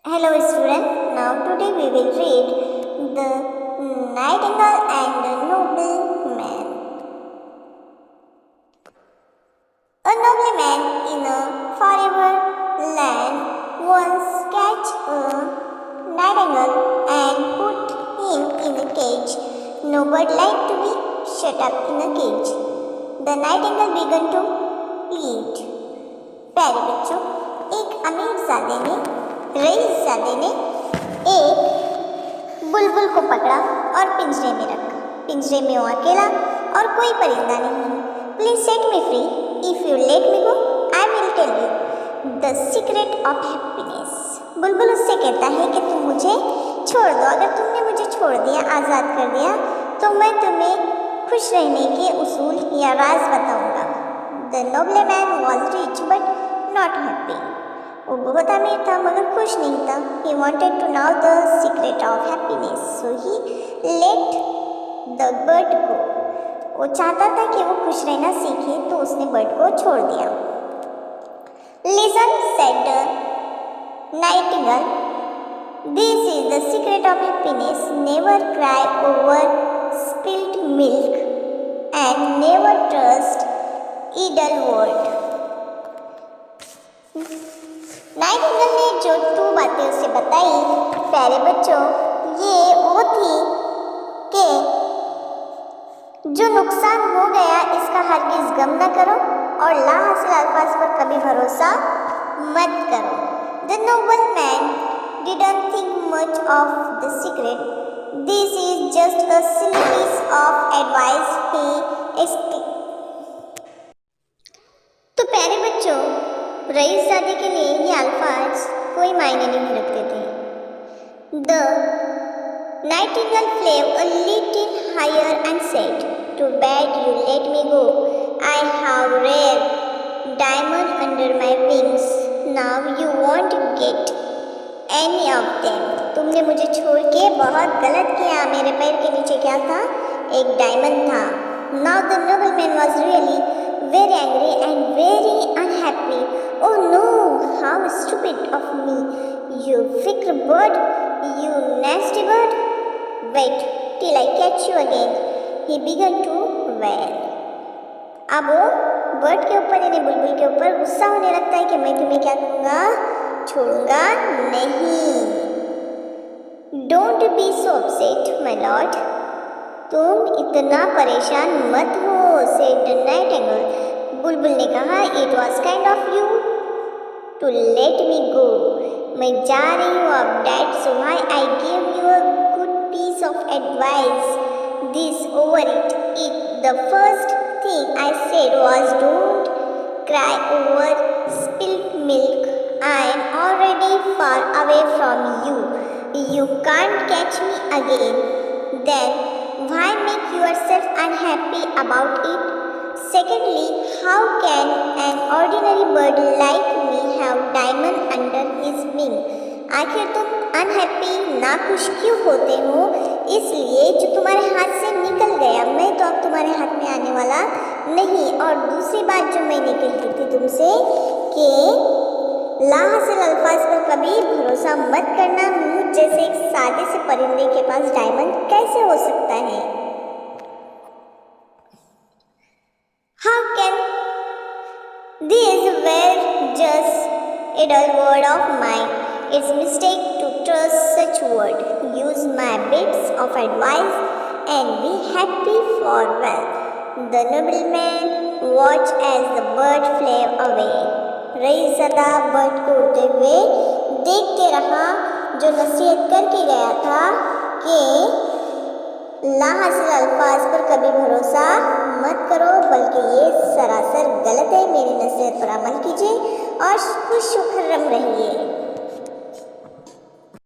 Hello student, now today we will read The Nightingale and the Nobleman. A nobleman in a forever land once catch a nightingale and put him in a cage. No bird liked to be shut up in a cage. The nightingale began to plead. प्यारे बच्चों, एक अमीरजादे ने रईसजादे ने एक बुलबुल को पकड़ा और पिंजरे में रखा। पिंजरे में वो अकेला और कोई परिंदा नहीं। Please set me free, if you let me go I will tell you the secret of happiness. बुलबुल उससे कहता है कि तुम मुझे छोड़ दो, अगर तुमने मुझे छोड़ दिया, आज़ाद कर दिया, तो मैं तुम्हें खुश रहने के उसूल या राज बताऊंगा। The nobleman was rich but not happy. वो बहुत अमीर था मगर खुश नहीं था। He wanted to know the secret of happiness, so he let the bird go. वो चाहता था कि वो खुश रहना सीखे, तो उसने बर्ड को छोड़ दिया। Listen, said the nightingale. This is the secret of happiness. Never cry over spilt milk and never trust idle word. Nightingale ने जो 2 बातें उसे बताई, प्यारे बच्चों, ये वो थी कि जो नुकसान हो गया इसका हरगिज गम न करो और लाहासिल अल्फाज पर कभी भरोसा मत करो। The nobleman didn't think much of the secret. This is just a silly piece of advice, he exclaimed. तो प्यारे बच्चों, रईसजादे के लिए ये अल्फाज कोई मायने नहीं रखते थे। The Nightingale flew a little higher and said, "Too bad you let me go. I have rare diamond under my wings. Now you won't get any of them." तुमने मुझे छोड़ के बहुत गलत किया। मेरे पैर के नीचे क्या था? एक डायमंड था। Now the nobleman was really very angry and very unhappy. Oh no, how stupid of me, you fickle bird, you nasty bird. Wait till I catch you again. He began to wail. अब वो bird के ऊपर यानी बुलबुल के ऊपर गुस्सा होने लगता है कि मैं तुम्हें क्या करूँगा? छोड़ूंगा नहीं। Don't be so upset, my lord. तुम इतना परेशान मत हो, said the nightingale. बुलबुल ने कहा, It was kind of you to let me go. मैं जा रही हूँ अब, that's why I gave you a good piece of advice. This over it. The first thing I said was don't cry over spilt milk. I am already far away from you. You can't catch me again. Then why make yourself unhappy about it? Secondly, how can an ordinary bird like me have diamond under his wing? आखिर तुम unhappy नाखुश क्यों होते हो? इसलिए जो तुम्हारे हाथ से निकल गया, मैं तो अब तुम्हारे हाथ में आने वाला नहीं। और दूसरी बात जो मैंने कही थी तुमसे कि लाहासिल अल्फाज पर कभी भरोसा मत करना। मुझ जैसे एक सादे से परिंदे के पास डायमंड कैसे हो सकता है? How can these were just idle word of mine? It's mistake to trust such word. Use my bits of advice and be happy for well. The nobleman watched as the bird flew away. रईसजादा bird को उड़ते हुए देखते रहा, जो नसीहत करके गया था कि लाहासिल अल्फाज पर कभी भरोसा मत करो, बल्कि ये सरासर गलत है। मेरी नसीहत पर अमल कीजिए और खुश खुर्रम रहिए।